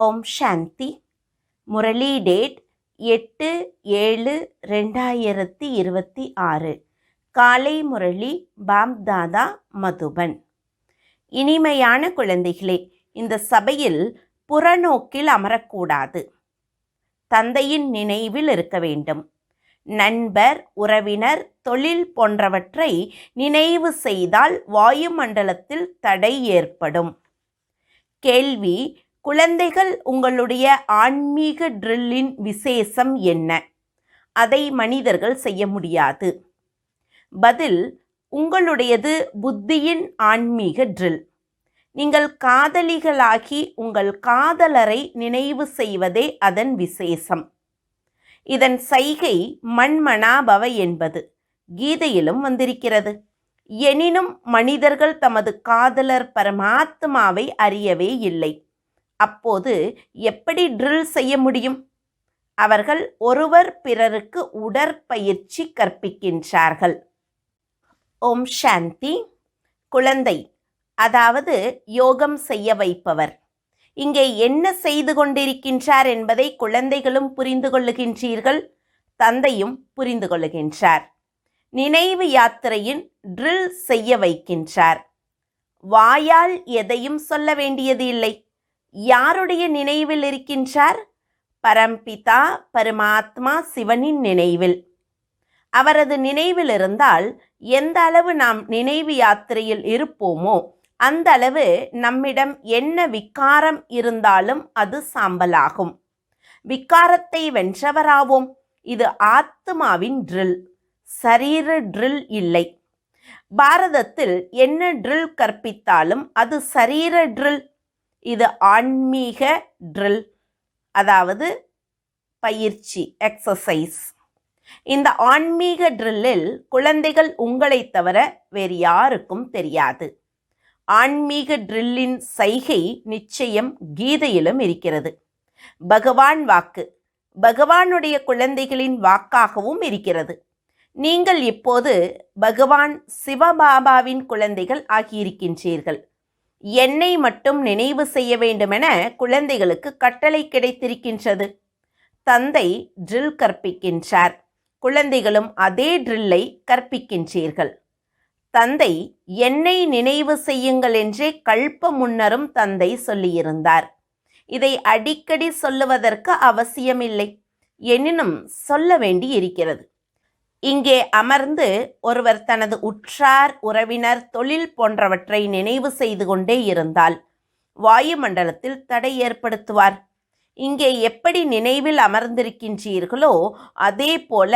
ஓம் சாந்தி. Murali date 8/7/2026. காலை முரளி பாப்தாதா மதுபன். இனிமையான குழந்தைகளே, இந்த சபையில் புறநோக்கில் அமரக்கூடாது. தந்தையின் நினைவில் இருக்க வேண்டும். நண்பர், உறவினர், தொழில் போன்றவற்றை நினைவு செய்தால் வாயுமண்டலத்தில் தடை ஏற்படும். கேள்வி: குழந்தைகள், உங்களுடைய ஆன்மீக ட்ரில்லின் விசேஷம் என்ன? அதை மனிதர்கள் செய்ய முடியாது. பதில்: உங்களுடையது புத்தியின் ஆன்மீக ட்ரில். நீங்கள் காதலிகளாகி உங்கள் காதலரை நினைவு செய்வதே அதன் விசேஷம். இதன் சைகை மன்மனாபவ என்பது கீதையிலும் வந்திருக்கிறது. எனினும் மனிதர்கள் தமது காதலர் பரமாத்மாவை அறியவே இல்லை. அப்போது எப்படி ட்ரில் செய்ய முடியும்? அவர்கள் ஒருவர் பிறருக்கு உடற்பயிற்சி கற்பிக்கின்றார்கள். ஓம் சாந்தி. குழந்தை, அதாவது யோகம் செய்ய வைப்பவர், இங்கே என்ன செய்து கொண்டிருக்கின்றார் என்பதை குழந்தைகளும் புரிந்து கொள்ளுகின்றீர்கள், தந்தையும் புரிந்து கொள்ளுகின்றார். நினைவு யாத்திரையின் ட்ரில் செய்ய வைக்கின்றார். வாயால் எதையும் சொல்ல வேண்டியது இல்லை. யாருடைய நினைவில் இருக்கின்றார்? பரம்பிதா பரமாத்மா சிவனின் நினைவில். அவரது நினைவில் இருந்தால் எந்த அளவு நாம் நினைவு யாத்திரையில் இருப்போமோ அந்த அளவு நம்மிடம் என்ன விகாரம் இருந்தாலும் அது சாம்பலாகும். விகாரத்தை வென்றவராவோம். இது ஆத்மாவின் ட்ரில், சரீர ட்ரில் இல்லை. பாரதத்தில் என்ன ட்ரில் கற்பித்தாலும் அது சரீர ட்ரில். இது ஆன்மீக ட்ரில், அதாவது பயிற்சி, எக்ஸசைஸ். இந்த ஆன்மீக ட்ரில்லில் குழந்தைகள் உங்களை தவிர வேறு யாருக்கும் தெரியாது. ஆன்மீக ட்ரில்லின் சைகை நிச்சயம் கீதையிலும் இருக்கிறது. பகவான் வாக்கு பகவானுடைய குழந்தைகளின் வாக்காகவும் இருக்கிறது. நீங்கள் இப்போது பகவான் சிவபாபாவின் குழந்தைகள் ஆகியிருக்கின்றீர்கள். என்னை மட்டும் நினைவு செய்ய வேண்டுமென குழந்தைகளுக்கு கட்டளை கிடைத்திருக்கின்றது. தந்தை ட்ரில் கற்பிக்கின்றார். குழந்தைகளும் அதே ட்ரில்லை கற்பிக்கின்றீர்கள். தந்தை என்னை நினைவு செய்யுங்கள் என்றே கல்ப முன்னரும் தந்தை சொல்லியிருந்தார். இதை அடிக்கடி சொல்லுவதற்கு அவசியமில்லை, எனினும் சொல்ல வேண்டி இருக்கிறது. இங்கே அமர்ந்து ஒருவர் தனது உற்றார், உறவினர், தொழில் போன்றவற்றை நினைவு செய்து கொண்டே இருந்தால் வாயுமண்டலத்தில் தடை ஏற்படுத்துவார். இங்கே எப்படி நினைவில் அமர்ந்திருக்கின்றீர்களோ அதே போல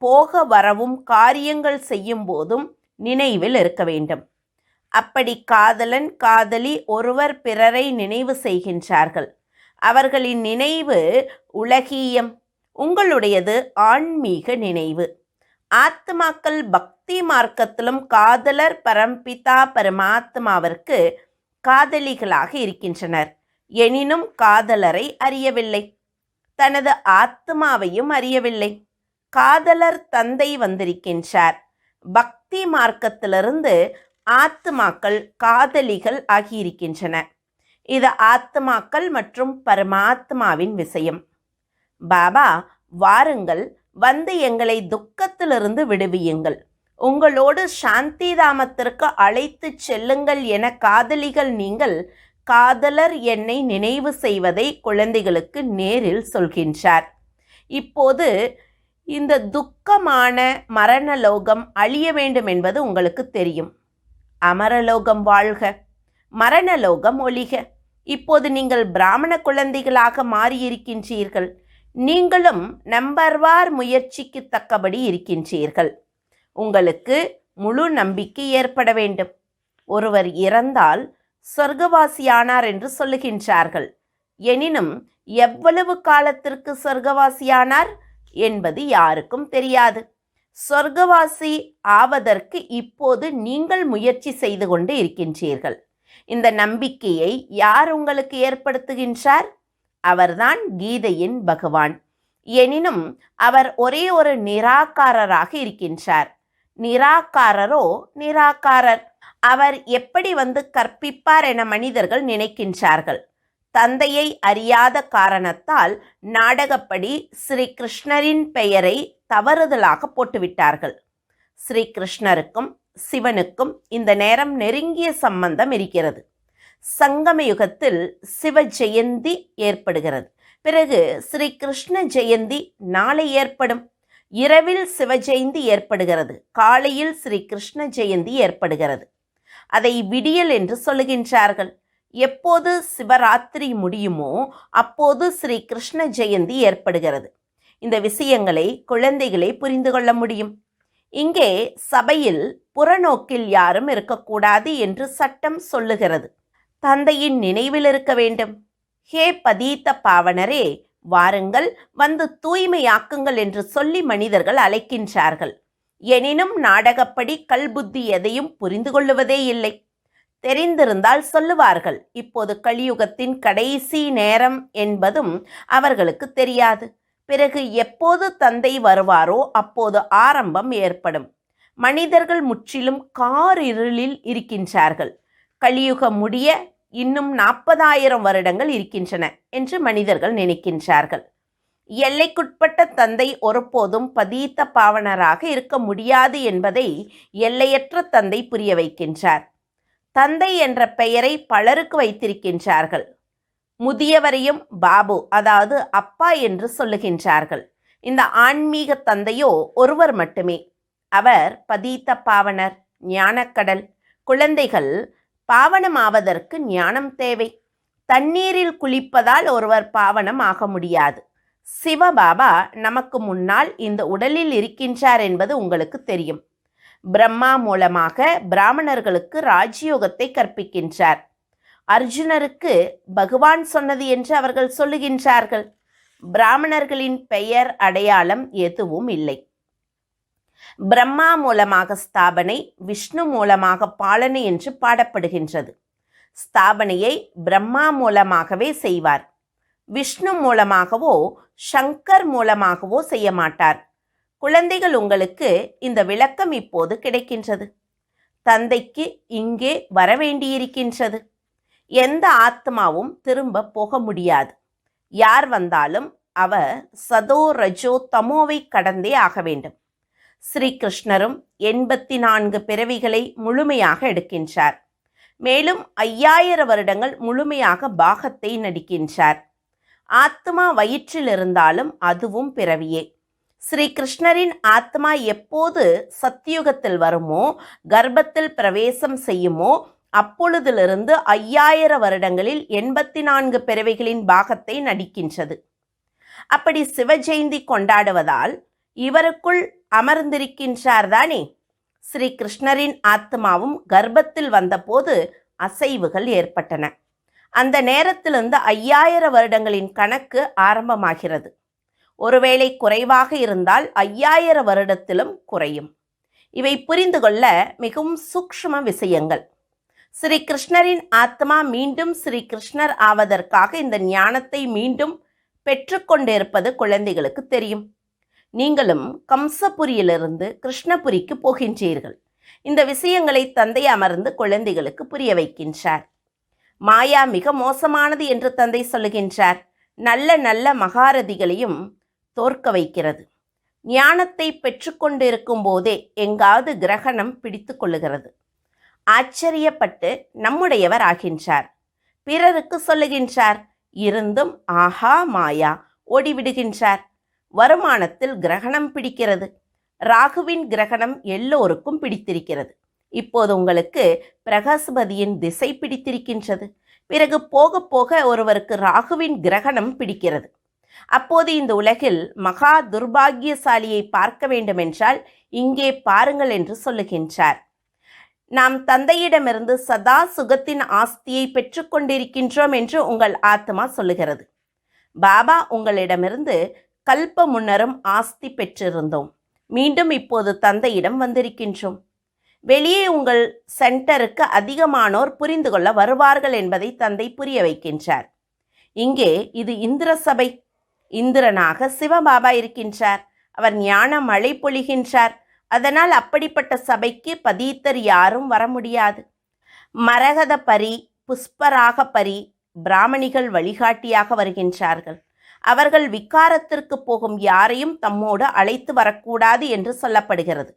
போக வரவும் காரியங்கள் செய்யும் போதும் நினைவில் இருக்க வேண்டும். அப்படி காதலன், காதலி ஒருவர் பிறரை நினைவு செய்கின்றார்கள். அவர்களின் நினைவு உலகியம். உங்களுடையது ஆன்மீக நினைவு. ஆத்மாக்கள் பக்தி மார்க்கத்திலும் காதலர் பரம்பிதா பரமாத்மாவிற்கு காதலிகளாக இருக்கின்றனர். எனினும் காதலரை அறியவில்லை, தனது ஆத்மாவையும் அறியவில்லை. காதலர் தந்தை வந்திருக்கின்றார். பக்தி மார்க்கத்திலிருந்து ஆத்மாக்கள் காதலிகள் ஆகியிருக்கின்றன. இது ஆத்மாக்கள் மற்றும் பரமாத்மாவின் விஷயம். பாபா, வாருங்கள், வந்து எங்களை துக்கத்திலிருந்து விடுவியுங்கள், உங்களோடு சாந்தி தாமத்திற்கு அழைத்து செல்லுங்கள் என காதலிகள் நீங்கள் காதலர் என்னை நினைவு செய்வதை குழந்தைகளுக்கு நேரில் சொல்கின்றார். இப்போது இந்த துக்கமான மரணலோகம் அழிய வேண்டும் என்பது உங்களுக்கு தெரியும். அமரலோகம் வாழ்க, மரணலோகம் ஒழிக. இப்போது நீங்கள் பிராமண குழந்தைகளாக மாறியிருக்கின்றீர்கள். நீங்களும் நம்பர்வார் முயற்சிக்கு தக்கபடி இருக்கின்றீர்கள். உங்களுக்கு முழு நம்பிக்கை ஏற்பட வேண்டும். ஒருவர் இறந்தால் சொர்க்கவாசியானார் என்று சொல்லுகின்றார்கள். எனினும் எவ்வளவு காலத்திற்கு சொர்க்கவாசியானார் என்பது யாருக்கும் தெரியாது. சொர்க்கவாசி ஆவதற்கு இப்போது நீங்கள் முயற்சி செய்து கொண்டு இருக்கின்றீர்கள். இந்த நம்பிக்கையை யார் உங்களுக்கு ஏற்படுத்துகின்றார்? அவர்தான் கீதையின் பகவான். எனினும் அவர் ஒரே ஒரு நிராகாரராக இருக்கின்றார். நிராகாரரோ நிராகாரர். அவர் எப்படி வந்து கற்பிப்பார் என மனிதர்கள் நினைக்கின்றார்கள். தந்தையை அறியாத காரணத்தால் நாடகப்படி ஸ்ரீ கிருஷ்ணரின் பெயரை தவறுதலாக போட்டுவிட்டார்கள். ஸ்ரீ கிருஷ்ணருக்கும் சிவனுக்கும் இந்த நேரம் நெருங்கிய சம்பந்தம் இருக்கிறது. சங்கம யுகத்தில் சிவ ஜெயந்தி ஏற்படுகிறது. பிறகு ஸ்ரீ கிருஷ்ண ஜெயந்தி நாளை ஏற்படும். இரவில் சிவ ஜெயந்தி ஏற்படுகிறது, காலையில் ஸ்ரீ கிருஷ்ண ஜெயந்தி ஏற்படுகிறது. அதை விடியல் என்று சொல்லுகின்றார்கள். எப்போது சிவராத்திரி முடியுமோ அப்போது ஸ்ரீ கிருஷ்ண ஜெயந்தி ஏற்படுகிறது. இந்த விஷயங்களை குழந்தைகளை புரிந்து கொள்ள முடியும். இங்கே சபையில் புறநோக்கில் யாரும் இருக்கக்கூடாது என்று சட்டம் சொல்லுகிறது. தந்தையின் நினைவில் இருக்க வேண்டும். ஹே பதீத்த பாவனரே, வாருங்கள், வந்து தூய்மையாக்குங்கள் என்று சொல்லி மனிதர்கள் அழைக்கின்றார்கள். எனினும் நாடகப்படி கல்புத்தி எதையும் புரிந்து கொள்ளுவதே இல்லை. தெரிந்திருந்தால் சொல்லுவார்கள். இப்போது கலியுகத்தின் கடைசி நேரம் என்பதும் அவர்களுக்கு தெரியாது. பிறகு எப்போது தந்தை வருவாரோ அப்போது ஆரம்பம் ஏற்படும். மனிதர்கள் முற்றிலும் காரிருளில் இருக்கின்றார்கள். கலியுகம் முடிய இன்னும் 40,000 வருடங்கள் இருக்கின்றன என்று மனிதர்கள் நினைக்கின்றார்கள். எல்லைக்குட்பட்ட தந்தை ஒருபோதும் பதீத்த பாவனராக இருக்க முடியாது என்பதை எல்லையற்ற தந்தை புரிய வைக்கின்றார். தந்தை என்ற பெயரை பலருக்கு வைத்திருக்கின்றார்கள். முதியவரையும் பாபு, அதாவது அப்பா என்று சொல்லுகின்றார்கள். இந்த ஆன்மீக தந்தையோ ஒருவர் மட்டுமே. அவர் பதீத்த பாவனர், ஞானக்கடல். குழந்தைகள், பாவனமாவதற்கு ஞானம் தேவை. தண்ணீரில் குளிப்பதால் ஒருவர் பாவனம் ஆக முடியாது. சிவபாபா நமக்கு முன்னால் இந்த உடலில் இருக்கின்றார் என்பது உங்களுக்கு தெரியும். பிரம்மா மூலமாக பிராமணர்களுக்கு ராஜயோகத்தை கற்பிக்கின்றார். அர்ஜுனருக்கு பகவான் சொன்னது என்று அவர்கள் சொல்லுகின்றார்கள். பிராமணர்களின் பெயர் அடையாளம் எதுவும் இல்லை. பிரம்மா மூலமாக ஸ்தாபனை, விஷ்ணு மூலமாக பாலனை என்று பாடப்படுகின்றது. ஸ்தாபனையை பிரம்மா மூலமாகவே செய்வார். விஷ்ணு மூலமாகவோ சங்கர் மூலமாகவோ செய்ய மாட்டார். குழந்தைகள், உங்களுக்கு இந்த விளக்கம் இப்போது கிடைக்கின்றது. தந்தைக்கு இங்கே வரவேண்டியிருக்கின்றது. எந்த ஆத்மாவும் திரும்ப போக முடியாது. யார் வந்தாலும் அவர் சதோ ரஜோ தமோவை கடந்தே ஆக வேண்டும். ஸ்ரீகிருஷ்ணரும் 84 பிறவிகளை முழுமையாக எடுக்கின்றார். மேலும் 5000 வருடங்கள் முழுமையாக பாகத்தை நடிக்கின்றார். ஆத்மா வயிற்றில் இருந்தாலும் அதுவும் பிறவியே. ஸ்ரீகிருஷ்ணரின் ஆத்மா எப்போது சத்தியுகத்தில் வருமோ, கர்ப்பத்தில் பிரவேசம் செய்யுமோ, அப்பொழுதிலிருந்து 5000 வருடங்களில் 84 பிறவிகளின் பாகத்தை நடிக்கின்றது. அப்படி சிவஜெயந்தி கொண்டாடுவதால் இவருக்குள் அமர்ந்திருக்கின்றார் தானே. ஸ்ரீகிருஷ்ணரின் ஆத்மாவும் கர்ப்பத்தில் வந்தபோது அசைவுகள் ஏற்பட்டன. அந்த நேரத்திலிருந்து 5000 வருடங்களின் கணக்கு ஆரம்பமாகிறது. ஒருவேளை குறைவாக இருந்தால் 5000 வருடத்திலும் குறையும். இவை புரிந்து கொள்ள மிகவும் சூக்ஷ்ம விஷயங்கள். ஸ்ரீ கிருஷ்ணரின் ஆத்மா மீண்டும் ஸ்ரீ கிருஷ்ணர் ஆவதற்காக இந்த ஞானத்தை மீண்டும் பெற்றுக்கொண்டிருப்பது குழந்தைகளுக்கு தெரியும். நீங்களும் கம்சபுரியிலிருந்து கிருஷ்ணபுரிக்கு போகின்றீர்கள். இந்த விஷயங்களை தந்தை அமர்ந்து குழந்தைகளுக்கு புரிய வைக்கின்றார். மாயா மிக மோசமானது என்று தந்தை சொல்லுகின்றார். நல்ல நல்ல மகாரதிகளையும் தோற்க வைக்கிறது. ஞானத்தை பெற்றுக்கொண்டிருக்கும் போதே எங்காவது கிரகணம் பிடித்து கொள்ளுகிறது. ஆச்சரியப்பட்டு நம்முடையவர் ஆகின்றார். பிறருக்கு சொல்லுகின்றார். இருந்தும் ஆஹா மாயா ஓடிவிடுகின்றார். வருமானத்தில் கிரகணம் பிடிக்கிறது. ராகுவின் கிரகணம் எல்லோருக்கும் பிடித்திருக்கிறது. இப்போது உங்களுக்கு பிரகஸ்பதியின் திசை பிடித்திருக்கின்றது. பிறகு போக போக ஒருவருக்கு ராகுவின் கிரகணம் பிடிக்கிறது. அப்போது இந்த உலகில் மகா துர்பாகியசாலியை பார்க்க வேண்டுமென்றால் இங்கே பாருங்கள் என்று சொல்லுகின்றார். நாம் தந்தையிடமிருந்து சதா சுகத்தின் ஆஸ்தியை பெற்றுக்கொண்டிருக்கின்றோம் என்று உங்கள் ஆத்மா சொல்லுகிறது. பாபா உங்களிடமிருந்து கல்ப முன்னரும் ஆஸ்தி பெற்றிருந்தோம். மீண்டும் இப்போது தந்தையிடம் வந்திருக்கின்றோம். வெளியே உங்கள் சென்டருக்கு அதிகமானோர் புரிந்து கொள்ள வருவார்கள் என்பதை தந்தை புரிய வைக்கின்றார். இங்கே இது இந்திர சபை. இந்திரனாக சிவபாபா இருக்கின்றார். அவர் ஞான மழை பொழிகின்றார். அதனால் அப்படிப்பட்ட சபைக்கு பதீத்தர் யாரும் வர முடியாது. மரகத பரி, புஷ்பராக பரி, பிராமணிகள் வழிகாட்டியாக வருகின்றார்கள். அவர்கள் விக்காரத்திற்கு போகும் யாரையும் தம்மோடு அழைத்து வரக்கூடாது என்று சொல்லப்படுகிறது.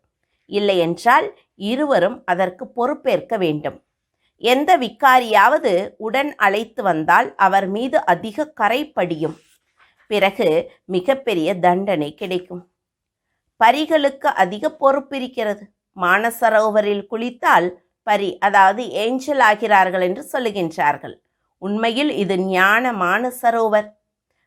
இல்லையென்றால் இருவரும் அதற்கு பொறுப்பேற்க வேண்டும். எந்த விக்காரியாவது உடன் அழைத்து வந்தால் அவர் மீது அதிக கறை படியும். பிறகு மிகப்பெரிய தண்டனை கிடைக்கும். பரிகளுக்கு அதிக பொறுப்பிருக்கிறது. மானசரோவரில் குளித்தால் பரி, அதாவது ஏஞ்சல் ஆகிறார்கள் என்று சொல்லுகின்றார்கள். உண்மையில் இது ஞான மானசரோவர்.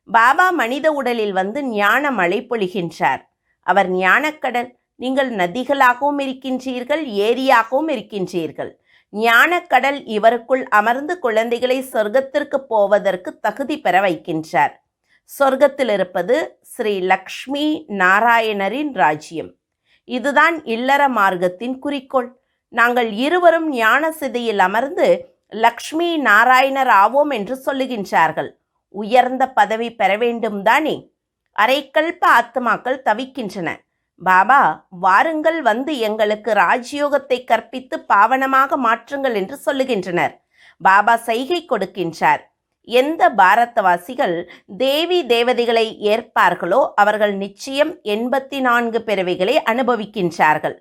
பாபா மனித உடலில் வந்து ஞான மழை பொழிகின்றார். அவர் ஞானக்கடல். நீங்கள் நதிகளாகவும் இருக்கின்றீர்கள், ஏரியாகவும் இருக்கின்றீர்கள். ஞானக்கடல் இவருக்குள் அமர்ந்து குழந்தைகளை சொர்க்கத்திற்கு போவதற்கு தகுதி பெற வைக்கின்றார். சொர்க்கத்தில் இருப்பது ஸ்ரீ லக்ஷ்மி நாராயணரின் ராஜ்யம். இதுதான் இல்லற மார்க்கத்தின் குறிக்கோள். நாங்கள் இருவரும் ஞான சிதையில் அமர்ந்து லக்ஷ்மி நாராயணர் ஆவோம் என்று சொல்லுகின்றார்கள். உயர்ந்த பதவி பெற வேண்டும் தானே? அரைக்கல்ப ஆத்மாக்கள் தவிக்கின்றன. பாபா, வாருங்கள், வந்து எங்களுக்கு ராஜயோகத்தை கற்பித்து பாவனமாக மாற்றுங்கள் என்று சொல்லுகின்றனர். பாபா சைகை கொடுக்கின்றார். எந்த பாரதவாசிகள் தேவி தேவதைகளை ஏற்பார்களோ அவர்கள் நிச்சயம் 84 பிறவிகளை அனுபவிக்கின்றார்கள்.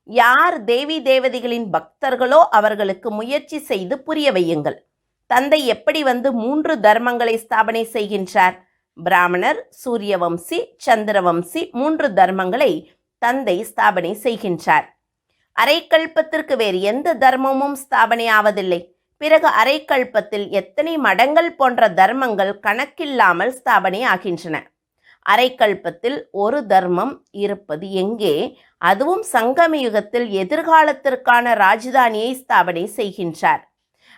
யார் தேவி தேவதைகளின் பக்தர்களோ அவர்களுக்கு முயற்சி செய்து புரிய வையுங்கள். தந்தை எப்படி வந்து 3 தர்மங்களை ஸ்தாபனை செய்கின்றார்? பிராமணர், சூரியவம்சி, சந்திரவம்சி 3 தர்மங்களை தந்தை ஸ்தாபனை செய்கின்றார். அரைக்கல்பத்திற்கு வேறு எந்த தர்மமும் ஸ்தாபனை ஆவதில்லை. பிறகு அரைக்கல்பத்தில் எத்தனை மடங்கள் போன்ற தர்மங்கள் கணக்கில்லாமல் ஸ்தாபனை ஆகின்றன. அரைக்கல்பத்தில் ஒரு தர்மம் இருப்பது எங்கே? அதுவும் சங்கம யுகத்தில் எதிர்காலத்திற்கான ராஜதானியை ஸ்தாபனை செய்கின்றார்.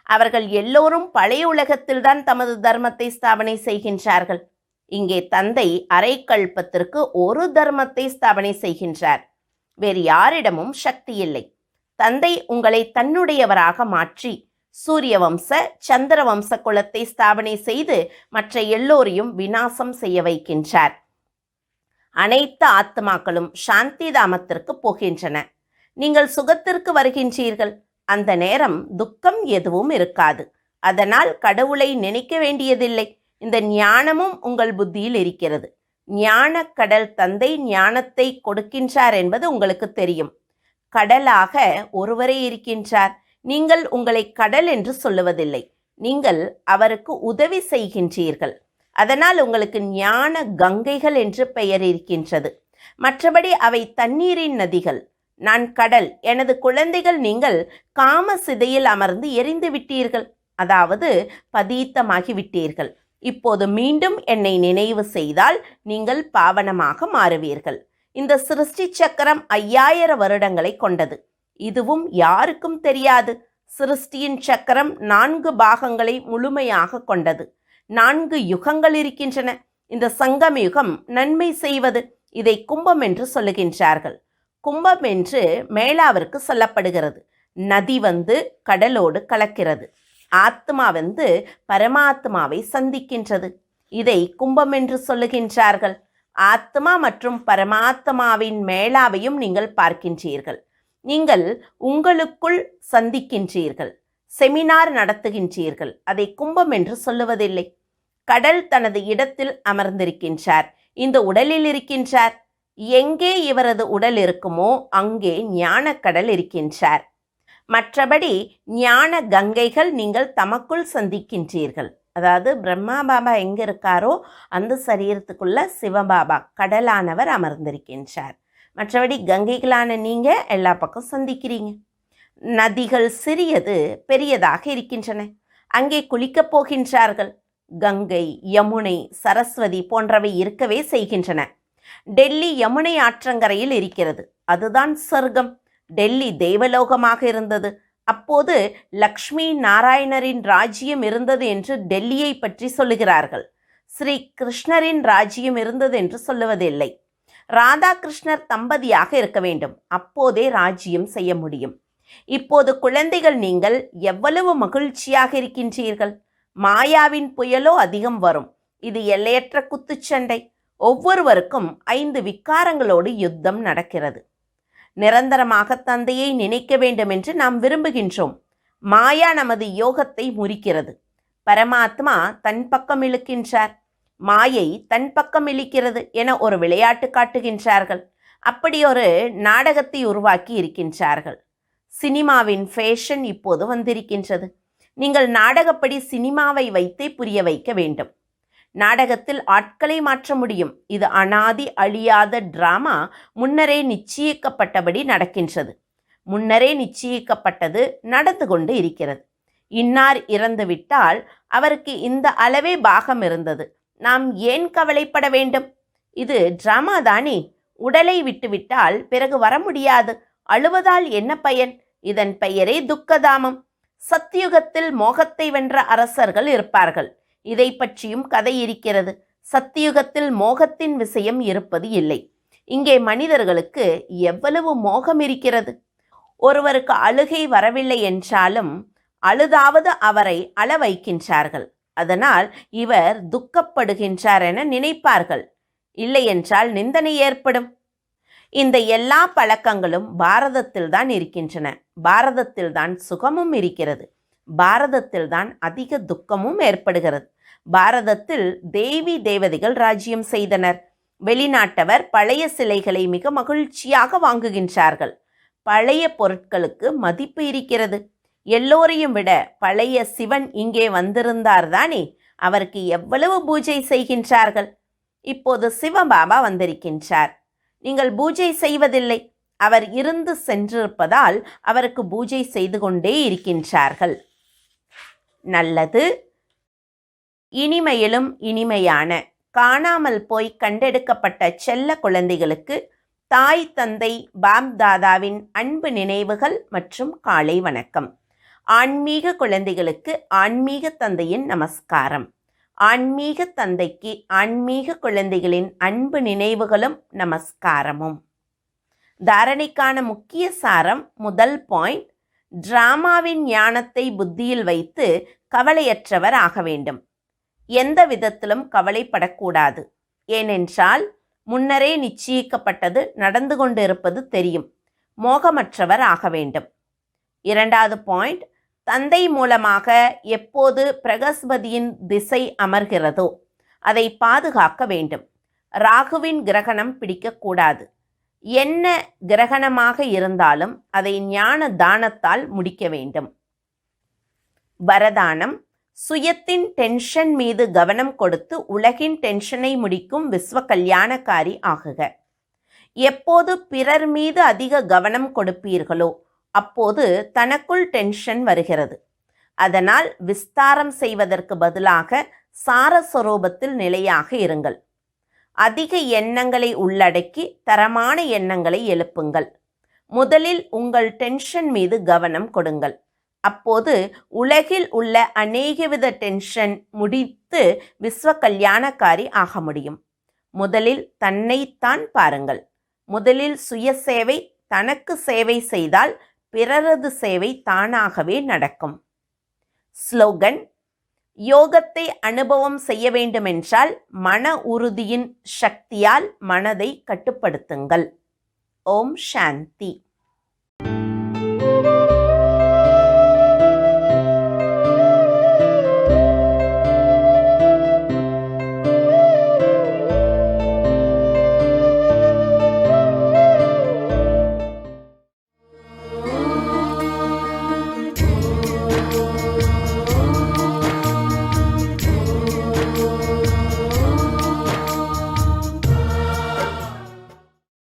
அவர்கள் எல்லோரும் பழைய உலகத்தில்தான் தமது தர்மத்தை ஸ்தாபனை செய்கின்றார்கள். இங்கே தந்தை அரைக்கல்பத்திற்கு ஒரு தர்மத்தை ஸ்தாபனை செய்கின்றார். வேறு யாரிடமும் சக்தி இல்லை. தந்தை உங்களை தன்னுடையவராக மாற்றி சூரிய வம்ச சந்திர வம்ச குலத்தை ஸ்தாபனை செய்து மற்ற எல்லோரையும் விநாசம் செய்ய வைக்கின்றார். அனைத்து ஆத்மாக்களும் சாந்தி தாமத்திற்கு போகின்றன. நீங்கள் சுகத்திற்கு வருகின்றீர்கள். அந்த நேரம் துக்கம் எதுவும் இருக்காது. அதனால் கடவுளை நினைக்க வேண்டியதில்லை. இந்த ஞானமும் உங்கள் புத்தியில் இருக்கிறது. ஞான கடல் தந்தை ஞானத்தை கொடுக்கின்றார் என்பது உங்களுக்கு தெரியும். கடலாக ஒருவரே இருக்கின்றார். நீங்கள் உங்களை கடல் என்று சொல்லுவதில்லை. நீங்கள் அவருக்கு உதவி செய்கின்றீர்கள். அதனால் உங்களுக்கு ஞான கங்கைகள் என்று பெயர் இருக்கின்றது. மற்றபடி அவை தண்ணீரின் நதிகள். நான் கடல். எனது குழந்தைகள், நீங்கள் காம சிதையில் அமர்ந்து எரிந்து விட்டீர்கள். அதாவது பதீத்தமாகிவிட்டீர்கள். இப்போது மீண்டும் என்னை நினைவு செய்தால் நீங்கள் பாவனமாக மாறுவீர்கள். இந்த சிருஷ்டி சக்கரம் 5000 வருடங்களை கொண்டது. இதுவும் யாருக்கும் தெரியாது. சிருஷ்டியின் சக்கரம் 4 பாகங்களை முழுமையாக கொண்டது. 4 யுகங்கள் இருக்கின்றன. இந்த சங்கம யுகம் நன்மை செய்வது. இதை கும்பம் என்று சொல்லுகின்றார்கள். கும்பம் என்று மேளாவிற்கு சொல்லப்படுகிறது. நதி வந்து கடலோடு கலக்கிறது. ஆத்மா வந்து பரமாத்மாவை சந்திக்கின்றது. இதை கும்பம் என்று சொல்லுகின்றார்கள். ஆத்மா மற்றும் பரமாத்மாவின் மேளாவையும் நீங்கள் பார்க்கின்றீர்கள். நீங்கள் உங்களுக்குள் சந்திக்கின்றீர்கள். செமினார் நடத்துகின்றீர்கள். அதை கும்பம் என்று சொல்லுவதில்லை. கடல் தனது இடத்தில் அமர்ந்திருக்கின்றார். இந்த உடலில் இருக்கின்றார். எங்கே இவரது உடல் இருக்குமோ அங்கே ஞானக்கடல் இருக்கின்றார். மற்றபடி ஞான கங்கைகள் நீங்கள் தமக்குள் சந்திக்கின்றீர்கள். அதாவது பிரம்மா பாபா எங்கே இருக்காரோ அந்த சரீரத்துக்குள்ள சிவபாபா கடலானவர் அமர்ந்திருக்கின்றார். மற்றபடி கங்கைகளான நீங்கள் எல்லா பக்கம் சந்திக்கிறீங்க. நதிகள் சிறியது பெரியதாக இருக்கின்றன. அங்கே குளிக்கப் போகின்றார்கள். கங்கை, யமுனை, சரஸ்வதி போன்றவை இருக்கவே செய்கின்றன. டெல்லி யமுனை ஆற்றங்கரையில் இருக்கிறது. அதுதான் சொர்க்கம். டெல்லி தேவலோகமாக இருந்தது. அப்போது லக்ஷ்மி நாராயணரின் ராஜ்யம் இருந்தது என்று டெல்லியை பற்றி சொல்லுகிறார்கள். ஸ்ரீ கிருஷ்ணரின் ராஜ்யம் இருந்தது என்று சொல்லுவதில்லை. ராதாகிருஷ்ணர் தம்பதியாக இருக்க வேண்டும். அப்போதே ராஜ்யம் செய்ய முடியும். இப்போது குழந்தைகள், நீங்கள் எவ்வளவு மகிழ்ச்சியாக இருக்கின்றீர்கள். மாயாவின் புயலோ அதிகம் வரும். இது எல்லையற்ற குத்துச்சண்டை. ஒவ்வொருவருக்கும் 5 விக்காரங்களோடு யுத்தம் நடக்கிறது. நிரந்தரமாக தந்தையை நினைக்க வேண்டும் என்று நாம் விரும்புகின்றோம். மாயா நமது யோகத்தை முறிக்கிறது. பரமாத்மா தன் பக்கம் இழுக்கின்றார், மாயை தன் பக்கம் இழுக்கிறது என ஒரு விளையாட்டு காட்டுகின்றார்கள். அப்படி ஒரு நாடகத்தை உருவாக்கி இருக்கின்றார்கள். சினிமாவின் ஃபேஷன் இப்போது வந்திருக்கின்றது. நீங்கள் நாடகப்படி சினிமாவை வைத்தே புரிய வைக்க வேண்டும். நாடகத்தில் ஆட்களை மாற்ற முடியும். இது அனாதி அழியாத டிராமா. முன்னரே நிச்சயிக்கப்பட்டபடி நடக்கின்றது. முன்னரே நிச்சயிக்கப்பட்டது நடந்து கொண்டு இருக்கிறது. இன்னார் இறந்துவிட்டால் அவருக்கு இந்த அளவே பாகம் இருந்தது. நாம் ஏன் கவலைப்பட வேண்டும்? இது டிராமா தானே. உடலை விட்டுவிட்டால் பிறகு வர முடியாது. அழுவதால் என்ன பயன்? இதன் பெயரே துக்கதாமம். சத்தியுகத்தில் மோகத்தை வென்ற அரசர்கள் இருப்பார்கள். இதை பற்றியும் கதை இருக்கிறது. சத்தியுகத்தில் மோகத்தின் விஷயம் இருப்பது இல்லை. இங்கே மனிதர்களுக்கு எவ்வளவு மோகம் இருக்கிறது. ஒருவருக்கு அழுகை வரவில்லை என்றாலும் அழுதாவது அவரை அழ வைக்கின்றார்கள். அதனால் இவர் துக்கப்படுகின்றார் என நினைப்பார்கள். இல்லை என்றால் நிந்தனை ஏற்படும். இந்த எல்லா பழக்கங்களும் பாரதத்தில்தான் இருக்கின்றன. பாரதத்தில்தான் சுகமும் இருக்கிறது. பாரதத்தில்தான் அதிக துக்கமும் ஏற்படுகிறது. பாரதத்தில் தேவி தேவதைகள் ராஜ்யம் செய்தனர். வெளிநாட்டவர் பழைய சிலைகளை மிக மகிழ்ச்சியாக வாங்குகின்றார்கள். பழைய பொருட்களுக்கு மதிப்பு இருக்கிறது. எல்லோரையும் விட பழைய சிவன் இங்கே வந்திருந்தார் தானே. அவருக்கு எவ்வளவு பூஜை செய்கின்றார்கள். இப்போது சிவபாபா வந்திருக்கின்றார். நீங்கள் பூஜை செய்வதில்லை. அவர் இருந்து சென்றிருப்பதால் அவருக்கு பூஜை செய்து கொண்டே இருக்கின்றார்கள். நல்லது. இனிமையிலும் இனிமையான காணாமல் போய் கண்டெடுக்கப்பட்ட செல்ல குழந்தைகளுக்கு தாய் தந்தை பாப் தாதாவின் அன்பு நினைவுகள் மற்றும் காலை வணக்கம். ஆன்மீக குழந்தைகளுக்கு ஆன்மீக தந்தையின் நமஸ்காரம். ஆன்மீக தந்தைக்கு ஆன்மீக குழந்தைகளின் அன்பு நினைவுகளும் நமஸ்காரமும். தாரணைக்கான முக்கிய சாரம். முதல் பாயிண்ட், டிராமாவின் ஞானத்தை புத்தியில் வைத்து கவலையற்றவர் ஆக வேண்டும். எந்த விதத்திலும் கவலைப்படக்கூடாது. ஏனென்றால் முன்னரே நிச்சயிக்கப்பட்டது நடந்து கொண்டிருப்பது தெரியும். மோகமற்றவர் ஆக வேண்டும். இரண்டாவது பாயிண்ட், தந்தை மூலமாக எப்போது பிரகஸ்பதியின் திசை அமர்கிறதோ அதை பாதுகாக்க வேண்டும். ராகுவின் கிரகணம் பிடிக்கக்கூடாது. என்ன கிரகணமாக இருந்தாலும் அதை ஞான தானத்தால் முடிக்க வேண்டும். வரதானம். சுயத்தின் டென்ஷன் மீது கவனம் கொடுத்து உலகின் டென்ஷனை முடிக்கும் விஸ்வ கல்யாணக்காரி ஆகுக. எப்போது பிறர் மீது அதிக கவனம் கொடுப்பீர்களோ அப்போது தனக்குள் டென்ஷன் வருகிறது. அதனால் விஸ்தாரம் செய்வதற்கு பதிலாக சாரஸ்வரூபத்தில் நிலையாக இருங்கள். அதிக எண்ணங்களை உள்ளடக்கி தரமான எண்ணங்களை எழுப்புங்கள். முதலில் உங்கள் டென்ஷன் மீது கவனம் கொடுங்கள். அப்போது உலகில் உள்ள அநேகவித டென்ஷன் முடித்து விஸ்வ கல்யாணக்காரி ஆக முடியும். முதலில் தன்னைத்தான் பாருங்கள். முதலில் சுய சேவை. தனக்கு சேவை செய்தால் பிறரது சேவை தானாகவே நடக்கும். ஸ்லோகன். யோகத்தை அனுபவம் செய்ய வேண்டுமென்றால் மன உறுதியின் சக்தியால் மனதை கட்டுப்படுத்துங்கள். ஓம் சாந்தி.